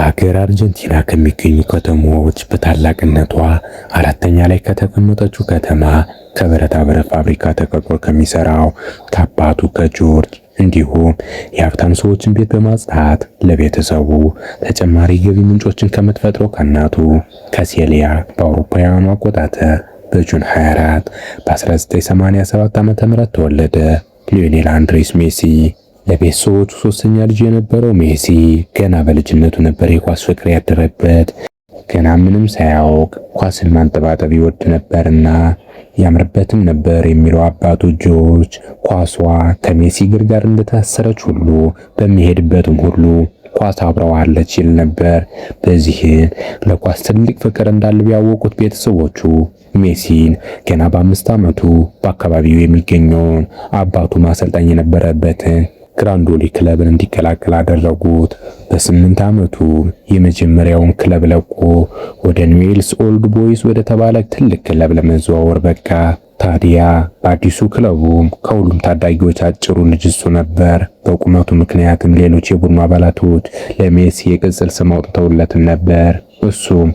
በሀገር አርጀንቲና ከሚገኙ ከተሞች በታላቅነቷ አራተኛ ላይ ከተቀመጠችው ከተማ ከብረታ ብረት ፋብሪካ ተቀጥሮ ከሚሰራው ከአባቱ ከጆርጅ እንዲሁም የሀብታም ሰዎችን ቤት በማጽዳት ለቤተሰቡ ተጨማሪ ገቢ ምንጮችን ከምትፈጥረው ከእናቱ ከሴሊያ በአውሮፓውያኑ አቆጣጠር በጁን 24 በ1987 ዓ.ም ተወለደ። ሊዮኔል አንድሬስ ሜሲ ለቤተሰቦቹ ሶስተኛ ልጅ የነበረው ሜሲ ገና በልጅነቱ ነበር የኳስ ፍቅር ያደረበት። ገና ምንም ሳያውቅ ኳስን ማንጠባጠብ ይወድ ነበርና ያምርበትም ነበር የሚለው አባቱ ጆርጅ ኳሷ ከሜሲ እግር ጋር እንደታሰረች ሁሉ በሚሄድበትም ሁሉ ኳስ አብረዋለች ይል ነበር። በዚህ ለኳስ ትልቅ ፍቅር እንዳለው ያወቁት ቤተሰቦቹ ሜሲን ገና በ5 ዓመቱ በአካባቢው የሚገኘውን አባቱ ማሰልጣኝ የነበረበትን ግራንዶሊ ክለብን እንዲቀላቀል አደረጉት። በ8 ዓመቱ የመጀመሪያውን ክለብ ለቆ ወደ ኒውዌልስ ኦልድ ቦይስ ወደ ተባለ ትልቅ ክለብ ለመዘዋወር በቃ። ታዲያ በአዲሱ ክለቡም ከሁሉም ታዳጊዎች አጭሩ ልጅ እሱ ነበር። በቁመቱ ምክንያትም ሌሎች የቡድኑ አባላቶች ለሜሲ የቅጽል ስም አውጥተውለትም ነበር። እሱም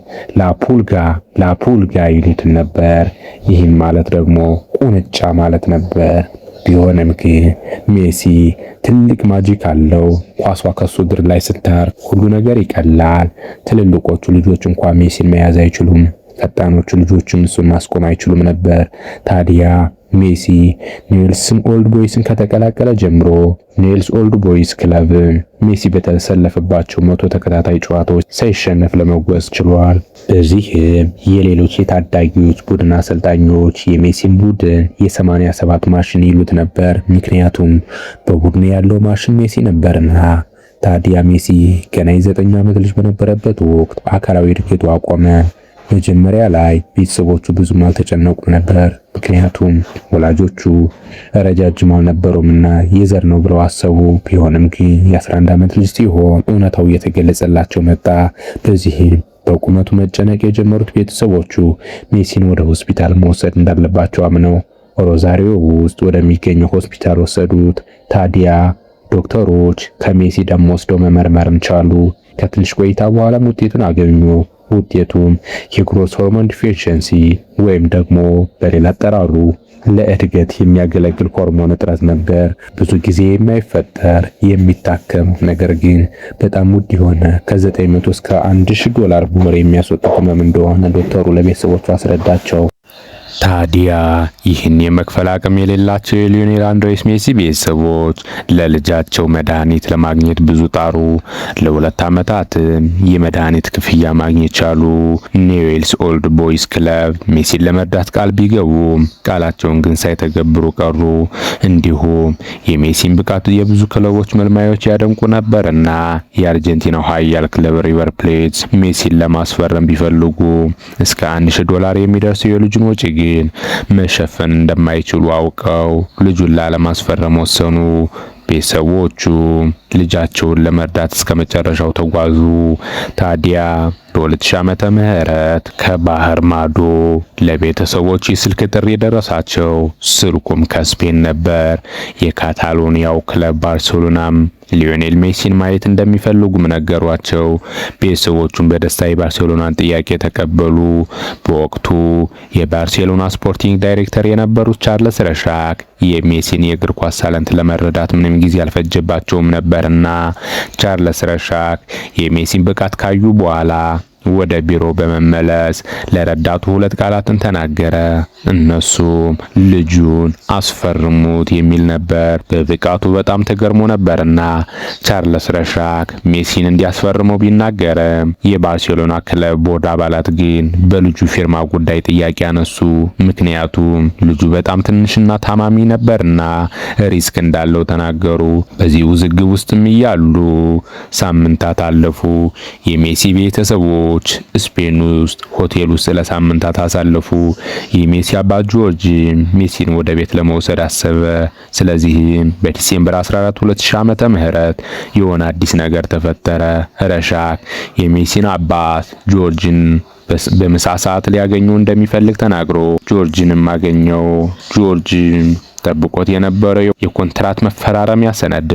ላፑልጋ ይሉት ነበር። ይህም ማለት ደግሞ ቁንጫ ማለት ነበር። ቢሆንም ግን ሜሲ ትልቅ ማጂክ አለው። ኳሷ ከሱ እግር ላይ ስታርፍ ሁሉ ነገር ይቀላል። ትልልቆቹ ልጆች እንኳን ሜሲን መያዝ አይችሉም። ፈጣኖቹ ልጆችም እሱን ማስቆም አይችሉም ነበር። ታዲያ ሜሲ ኒውዌልስን ኦልድ ቦይስን ከተቀላቀለ ጀምሮ ኒውዌልስ ኦልድ ቦይስ ክለብ ሜሲ በተሰለፈባቸው 100 ተከታታይ ጨዋታዎች ሳይሸነፍ ለመጓዝ ችሏል። በዚህም የሌሎች የታዳጊዎች ቡድን አሰልጣኞች የሜሲን ቡድን የ87 ማሽን ይሉት ነበር። ምክንያቱም በቡድኑ ያለው ማሽን ሜሲ ነበርና። ታዲያ ሜሲ ገና የ9 ዓመት ልጅ በነበረበት ወቅት አካላዊ እድገቱ አቆመ። መጀመሪያ ላይ ቤተሰቦቹ ብዙም አልተጨነቁም ነበር። ምክንያቱም ወላጆቹ ረጃጅም አልነበሩምና የዘር ነው ብለው አሰቡ። ቢሆንም ግን የ11 ዓመት ልጅ ሲሆን እውነታው እየተገለጸላቸው መጣ። በዚህም በቁመቱ መጨነቅ የጀመሩት ቤተሰቦቹ ሜሲን ወደ ሆስፒታል መውሰድ እንዳለባቸው አምነው ሮዛሪዮ ውስጥ ወደሚገኘው ሆስፒታል ወሰዱት። ታዲያ ዶክተሮች ከሜሲ ደም ወስደው መመርመርም ቻሉ። ከትንሽ ቆይታ በኋላም ውጤቱን አገኙ። ውጤቱም የግሮስ ሆርሞን ዲፊሸንሲ ወይም ደግሞ በሌላ አጠራሩ ለእድገት የሚያገለግል ሆርሞን እጥረት ነበር። ብዙ ጊዜ የማይፈጠር የሚታከም ነገር ግን በጣም ውድ የሆነ ከ900 እስከ $1000 በወር የሚያስወጣ ህመም እንደሆነ ዶክተሩ ለቤተሰቦቹ አስረዳቸው። ታዲያ ይህን የመክፈል አቅም የሌላቸው የሊዮኔል አንድሬስ ሜሲ ቤተሰቦች ለልጃቸው መድኃኒት ለማግኘት ብዙ ጣሩ። ለ2 ዓመታትም የመድኃኒት ክፍያ ማግኘት ቻሉ። ኒውዌልስ ኦልድ ቦይስ ክለብ ሜሲን ለመርዳት ቃል ቢገቡም ቃላቸውን ግን ሳይተገብሩ ቀሩ። እንዲሁም የሜሲን ብቃት የብዙ ክለቦች መልማዮች ያደንቁ ነበርና የአርጀንቲናው ኃያል ክለብ ሪቨር ፕሌት ሜሲን ለማስፈረም ቢፈልጉ እስከ $1000 የሚደርሰው የልጁን ወጪ ግን መሸፈን እንደማይችሉ አውቀው ልጁን ላለማስፈረም ወሰኑ። ቤተሰቦቹ ልጃቸውን ለመርዳት እስከ መጨረሻው ተጓዙ። ታዲያ በ2000 ዓመተ ምህረት ከባህር ማዶ ለቤተሰቦች የስልክ ጥሪ ደረሳቸው። ስልኩም ከስፔን ነበር። የካታሎኒያው ክለብ ባርሴሎናም ሊዮኔል ሜሲን ማየት እንደሚፈልጉም ነገሯቸው። ቤተሰቦቹም በደስታ የባርሴሎናን ጥያቄ ተቀበሉ። በወቅቱ የባርሴሎና ስፖርቲንግ ዳይሬክተር የነበሩት ቻርለስ ረሻክ የሜሲን የእግር ኳስ ታለንት ለመረዳት ምንም ጊዜ አልፈጀባቸውም ነበርና ቻርለስ ረሻክ የሜሲን ብቃት ካዩ በኋላ ወደ ቢሮ በመመለስ ለረዳቱ 2 ቃላትን ተናገረ። እነሱም ልጁን አስፈርሙት የሚል ነበር። በብቃቱ በጣም ተገርሞ ነበርና ቻርለስ ረሻክ ሜሲን እንዲያስፈርመው ቢናገርም የባርሴሎና ክለብ ቦርድ አባላት ግን በልጁ ፊርማ ጉዳይ ጥያቄ አነሱ። ምክንያቱም ልጁ በጣም ትንሽና ታማሚ ነበርና ሪስክ እንዳለው ተናገሩ። በዚህ ውዝግብ ውስጥም እያሉ ሳምንታት አለፉ። የሜሲ ቤተሰቦች ስፔን ውስጥ ሆቴል ውስጥ ለሳምንታት አሳለፉ። የሜሲ አባት ጆርጅ ሜሲን ወደ ቤት ለመውሰድ አሰበ። ስለዚህም በዲሴምበር 14 2000 ዓመተ ምህረት የሆነ አዲስ ነገር ተፈጠረ። ረሻክ የሜሲን አባት ጆርጅን በምሳ ሰዓት ሊያገኘው እንደሚፈልግ ተናግሮ ጆርጅንም አገኘው። ጆርጅ ጠብቆት የነበረው የኮንትራት መፈራረሚያ ሰነድ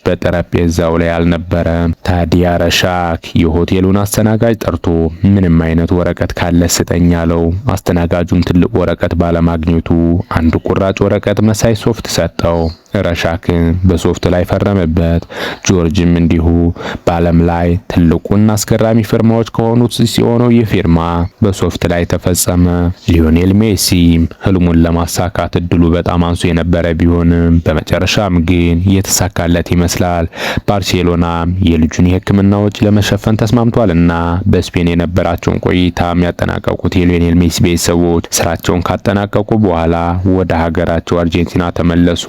በጠረጴዛው ላይ አልነበረም። ታዲያ ረሻክ የሆቴሉን አስተናጋጅ ጠርቶ ምንም አይነት ወረቀት ካለ ስጠኝ አለው። አስተናጋጁም ትልቅ ወረቀት ባለማግኘቱ አንድ ቁራጭ ወረቀት መሳይ ሶፍት ሰጠው። ረሻክ በሶፍት ላይ ፈረመበት። ጆርጅም እንዲሁ። በዓለም ላይ ትልቁና አስገራሚ ፊርማዎች ከሆኑት ሲሆነው ይህ ፊርማ በሶፍት ላይ ተፈጸመ። ሊዮኔል ሜሲ ህልሙን ለማሳካት እድሉ በጣም አንሶ የነበረ ቢሆንም በመጨረሻም ግን የተሳካለት ይመስላል። ባርሴሎና የልጁን የሕክምና ወጪ ለመሸፈን ተስማምቷልና በስፔን የነበራቸውን ቆይታ ያጠናቀቁት የሊዮኔል ሜሲ ቤተሰቦች ስራቸውን ካጠናቀቁ በኋላ ወደ ሀገራቸው አርጀንቲና ተመለሱ።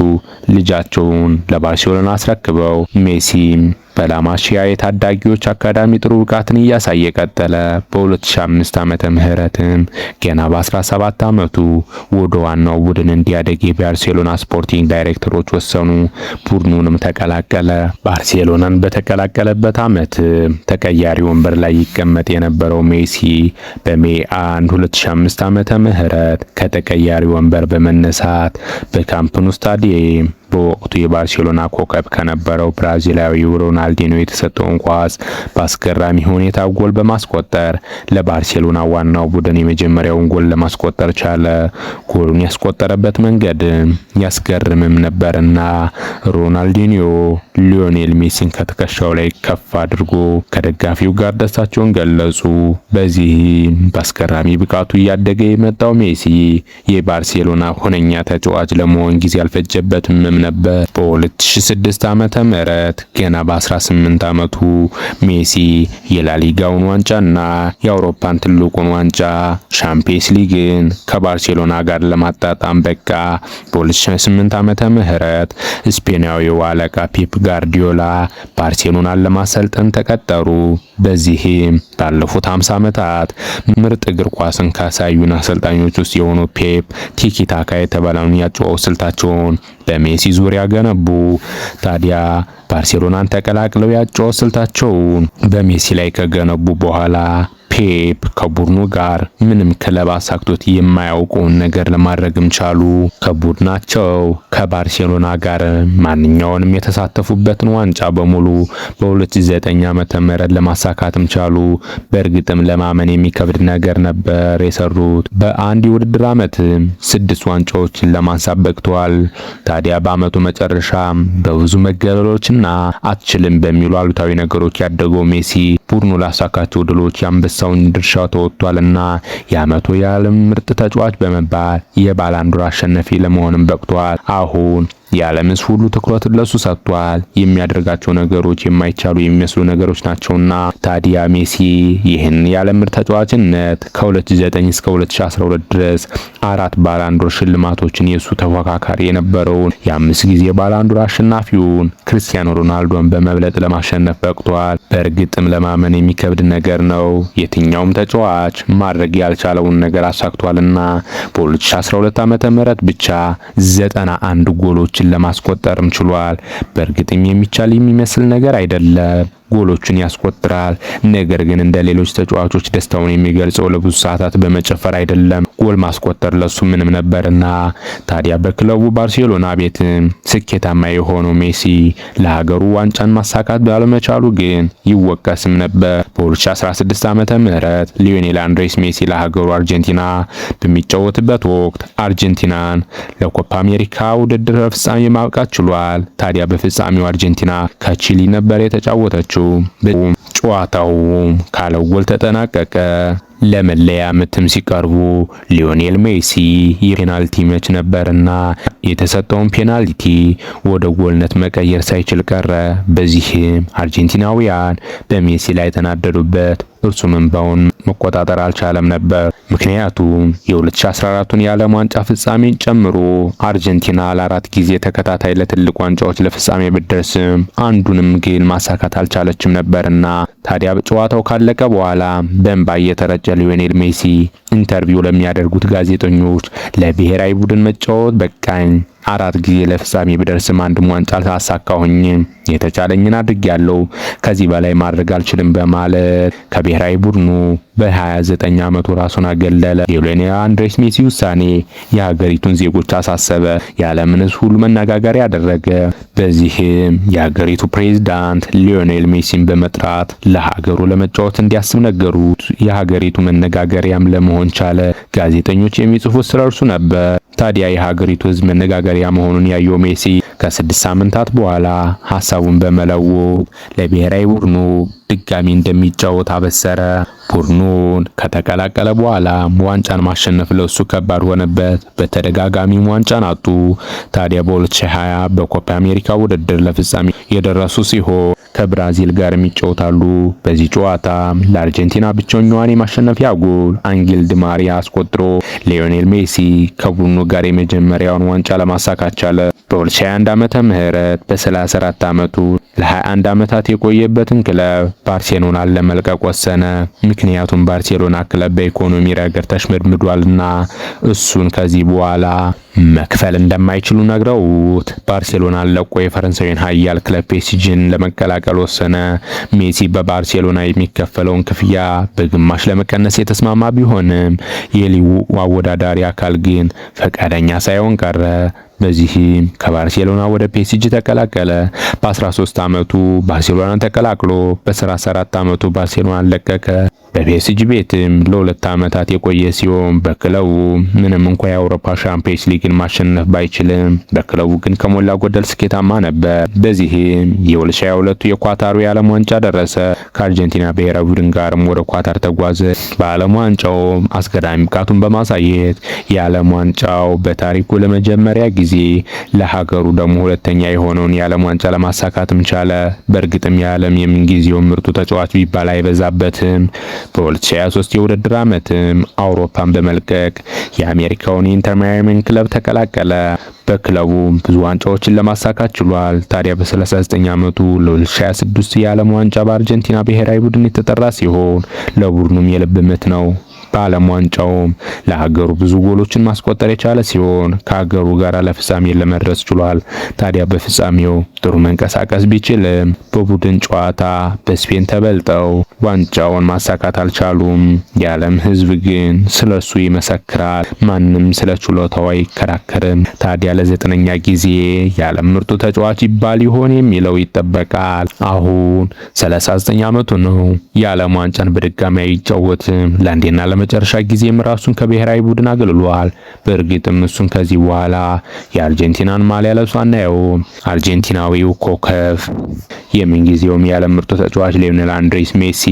ልጃቸውን ለባርሴሎና አስረክበው ሜሲም በላማሲያ የታዳጊዎች አካዳሚ ጥሩ ብቃትን እያሳየ ቀጠለ። በ2005 ዓመተ ምህረትም ገና በ17 ዓመቱ ወደ ዋናው ቡድን እንዲያደግ የባርሴሎና ስፖርቲንግ ዳይሬክተሮች ወሰኑ። ቡድኑንም ተቀላቀለ። ባርሴሎናን በተቀላቀለበት ዓመት ተቀያሪ ወንበር ላይ ይቀመጥ የነበረው ሜሲ በሜይ 1 2005 ዓመተ ምህረት ከተቀያሪ ወንበር በመነሳት በካምፕ ኑ ስታዲየም በወቅቱ የባርሴሎና ኮከብ ከነበረው ብራዚላዊው ሮናልዲኖ የተሰጠውን ኳስ በአስገራሚ ሁኔታ ጎል በማስቆጠር ለባርሴሎና ዋናው ቡድን የመጀመሪያውን ጎል ለማስቆጠር ቻለ። ጎሉን ያስቆጠረበት መንገድ ያስገርምም ነበርና ሮናልዲኖ ሊዮኔል ሜሲን ከትከሻው ላይ ከፍ አድርጎ ከደጋፊው ጋር ደስታቸውን ገለጹ። በዚህ በአስገራሚ ብቃቱ እያደገ የመጣው ሜሲ የባርሴሎና ሁነኛ ተጫዋች ለመሆን ጊዜ አልፈጀበትም ነበር። በ2006 ዓመተ ምህረት ገና በ18 ዓመቱ ሜሲ የላሊጋውን ዋንጫና የአውሮፓን ትልቁን ዋንጫ ሻምፒየንስ ሊግን ከባርሴሎና ጋር ለማጣጣም በቃ። በ2008 ዓመተ ምህረት ስፔናዊው አለቃ ፔፕ ጋርዲዮላ ባርሴሎናን ለማሰልጠን ተቀጠሩ። በዚህም ባለፉት 50 ዓመታት ምርጥ እግር ኳስን ካሳዩን አሰልጣኞች ውስጥ የሆኑ ፔፕ ቲኪ ታካ የተባለውን ያጨዋወት ስልታቸውን በሜሲ ዙሪያ ገነቡ። ታዲያ ባርሴሎናን ተቀላቅለው ያጨዋወት ስልታቸውን በሜሲ ላይ ከገነቡ በኋላ ፔፕ ከቡድኑ ጋር ምንም ክለብ አሳክቶት የማያውቀውን ነገር ለማድረግም ቻሉ። ከቡድናቸው ከባርሴሎና ጋር ማንኛውንም የተሳተፉበትን ዋንጫ በሙሉ በ2009 ዓመተ ምህረት ለማሳካትም ቻሉ። በእርግጥም ለማመን የሚከብድ ነገር ነበር የሰሩት። በአንድ የውድድር ዓመት 6 ዋንጫዎችን ለማንሳት በቅተዋል። ታዲያ በዓመቱ መጨረሻ በብዙ መገለሎችና አትችልም በሚሉ አሉታዊ ነገሮች ያደገው ሜሲ ቡድኑ ላሳካቸው ድሎች ያንበሳውን ድርሻ ተወጥቷልና የዓመቱ የዓለም ምርጥ ተጫዋች በመባል የባላንዶር አሸናፊ ለመሆንም በቅቷል። አሁን የዓለም ሕዝብ ሁሉ ትኩረት ለሱ ሰጥቷል። የሚያደርጋቸው ነገሮች የማይቻሉ የሚመስሉ ነገሮች ናቸውና ታዲያ ሜሲ ይህን የዓለም ምርጥ ተጫዋችነት ከ2009 እስከ 2012 ድረስ 4 ባላንዶር ሽልማቶችን የሱ ተፎካካሪ የነበረውን የ5 ጊዜ ባላንዶር አሸናፊውን ክርስቲያኖ ሮናልዶን በመብለጥ ለማሸነፍ በቅቷል። በእርግጥም ለማመን የሚከብድ ነገር ነው። የትኛውም ተጫዋች ማድረግ ያልቻለውን ነገር አሳክቷልና በ2012 ዓመተ ምህረት ብቻ 91 ጎሎች ለማስቆጠርም ችሏል። በእርግጥም የሚቻል የሚመስል ነገር አይደለም። ጎሎችን ያስቆጥራል። ነገር ግን እንደ ሌሎች ተጫዋቾች ደስታውን የሚገልጸው ለብዙ ሰዓታት በመጨፈር አይደለም። ጎል ማስቆጠር ለሱ ምንም ነበርና ታዲያ በክለቡ ባርሴሎና ቤት ስኬታማ የሆነው ሜሲ ለሀገሩ ዋንጫን ማሳካት ባለመቻሉ ግን ይወቀስም ነበር። በ2016 ዓመተ ምህረት ሊዮኔል አንድሬስ ሜሲ ለሀገሩ አርጀንቲና በሚጫወትበት ወቅት አርጀንቲናን ለኮፓ አሜሪካ ውድድር ፍጻሜ ማብቃት ችሏል። ታዲያ በፍጻሜው አርጀንቲና ከቺሊ ነበር የተጫወተችው። ጨዋታው ካለ ጎል ተጠናቀቀ። ለመለያ ምትም ሲቀርቡ ሊዮኔል ሜሲ የፔናልቲ መች ነበርና የተሰጠውን ፔናልቲ ወደ ጎልነት መቀየር ሳይችል ቀረ። በዚህም አርጀንቲናውያን በሜሲ ላይ ተናደዱበት። እርሱም እንባውን መቆጣጠር አልቻለም ነበር። ምክንያቱም የ2014ቱን የዓለም ዋንጫ ፍጻሜን ጨምሮ አርጀንቲና ለ4 ጊዜ ተከታታይ ለትልቅ ዋንጫዎች ለፍጻሜ ብትደርስም አንዱንም ግን ማሳካት አልቻለችም ነበርና ታዲያ ጨዋታው ካለቀ በኋላ በእንባ እየተረጨ ሊዮኔል ሜሲ ኢንተርቪው ለሚያደርጉት ጋዜጠኞች ለብሔራዊ ቡድን መጫወት በቃኝ፣ 4 ጊዜ ለፍጻሜ ብደርስም አንድም ዋንጫ አልተሳካሁኝም። የተቻለኝን አድርጌያለሁ። ከዚህ በላይ ማድረግ አልችልም በማለት ከብሔራዊ ቡድኑ በ29 ዓመቱ ራሱን አገለለ። የሊዮኔል አንድሬስ ሜሲ ውሳኔ የሀገሪቱን ዜጎች አሳሰበ፣ የዓለምን ሕዝብ ሁሉ መነጋገሪያ ያደረገ። በዚህም የሀገሪቱ ፕሬዝዳንት ሊዮኔል ሜሲን በመጥራት ለሀገሩ ለመጫወት እንዲያስብ ነገሩት። የሀገሪቱ መነጋገሪያም ለመሆን ቻለ። ጋዜጠኞች የሚጽፉት ስለ እርሱ ነበር። ታዲያ የሀገሪቱ ሕዝብ መነጋገሪያ መሆኑን ያየው ሜሲ ከ6 ሳምንታት በኋላ ሀሳቡን በመለወጥ ለብሔራዊ ቡድኑ ድጋሚ እንደሚጫወት አበሰረ። ቡድኑን ከተቀላቀለ በኋላ ዋንጫን ማሸነፍ ለሱ ከባድ ሆነበት። በተደጋጋሚ ዋንጫን አጡ። ታዲያ በ2020 በኮፓ አሜሪካ ውድድር ለፍጻሜ የደረሱ ሲሆን ከብራዚል ጋር ይጫወታሉ። በዚህ ጨዋታ ለአርጀንቲና ብቸኛዋን የማሸነፊያ ጎል አንጌል ዲ ማሪያ አስቆጥሮ ሊዮኔል ሜሲ ከቡድኑ ጋር የመጀመሪያውን ዋንጫ ለማሳካት ቻለ። በ2021 ዓመተ ምህረት በ34 ዓመቱ ለ21 ዓመታት የቆየበትን ክለብ ባርሴሎናን ለመልቀቅ ወሰነ። ምክንያቱም ባርሴሎና ክለብ በኢኮኖሚ ረገድ ተሽመድምዷልና እሱን ከዚህ በኋላ መክፈል እንደማይችሉ ነግረውት ባርሴሎናን ለቆ የፈረንሳዊን ኃያል ክለብ ፔሲጂን ለመቀላቀል ወሰነ። ሜሲ በባርሴሎና የሚከፈለውን ክፍያ በግማሽ ለመቀነስ የተስማማ ቢሆንም የሊጉ አወዳዳሪ አካል ግን ፈቃደኛ ሳይሆን ቀረ። በዚህም ከባርሴሎና ወደ ፔሲጂ ተቀላቀለ። በ13 ዓመቱ ባርሴሎናን ተቀላቅሎ በ34 ዓመቱ ባርሴሎናን ለቀቀ። በፒኤስጂ ቤትም ለ2 ዓመታት የቆየ ሲሆን በክለቡ ምንም እንኳን የአውሮፓ ሻምፒዮንስ ሊግን ማሸነፍ ባይችልም በክለቡ ግን ከሞላ ጎደል ስኬታማ ነበር። በዚህም የ2022 የኳታሩ የዓለም ዋንጫ ደረሰ። ከአርጀንቲና ብሔራዊ ቡድን ጋርም ወደ ኳታር ተጓዘ። በዓለም ዋንጫው አስገራሚ ብቃቱን በማሳየት የዓለም ዋንጫው በታሪኩ ለመጀመሪያ ጊዜ ለሀገሩ ደግሞ ሁለተኛ የሆነውን የዓለም ዋንጫ ለማሳካትም ቻለ። በእርግጥም የዓለም የምንጊዜው ምርጡ ተጫዋች ቢባል አይበዛበትም። በ2023 የውድድር ዓመትም አውሮፓን በመልቀቅ የአሜሪካውን ኢንተር ማያሚን ክለብ ተቀላቀለ። በክለቡ ብዙ ዋንጫዎችን ለማሳካት ችሏል። ታዲያ በ39 ዓመቱ ለ2026 የዓለም ዋንጫ በአርጀንቲና ብሔራዊ ቡድን የተጠራ ሲሆን ለቡድኑም የልብ ምት ነው። በዓለም ዋንጫውም ለሀገሩ ብዙ ጎሎችን ማስቆጠር የቻለ ሲሆን ከሀገሩ ጋር ለፍጻሜ ለመድረስ ችሏል። ታዲያ በፍጻሜው ጥሩ መንቀሳቀስ ቢችልም በቡድን ጨዋታ በስፔን ተበልጠው ዋንጫውን ማሳካት አልቻሉም። የዓለም ሕዝብ ግን ስለሱ ይመሰክራል። ማንም ስለ ችሎታው አይከራከርም። ታዲያ ለ9ኛ ጊዜ የዓለም ምርጡ ተጫዋች ይባል ይሆን የሚለው ይጠበቃል። አሁን 39 ዓመቱ ነው። የዓለም ዋንጫን በድጋሚ አይጫወትም። ለአንዴና ለመጨረሻ ጊዜም ራሱን ከብሔራዊ ቡድን አገልግሏል። በእርግጥም እሱን ከዚህ በኋላ የአርጀንቲናን ማሊያ ለብሶ አናየውም። አርጀንቲናዊው ኮከብ የምንጊዜውም የዓለም ምርጡ ተጫዋች ሊዮኔል አንድሬስ ሜሲ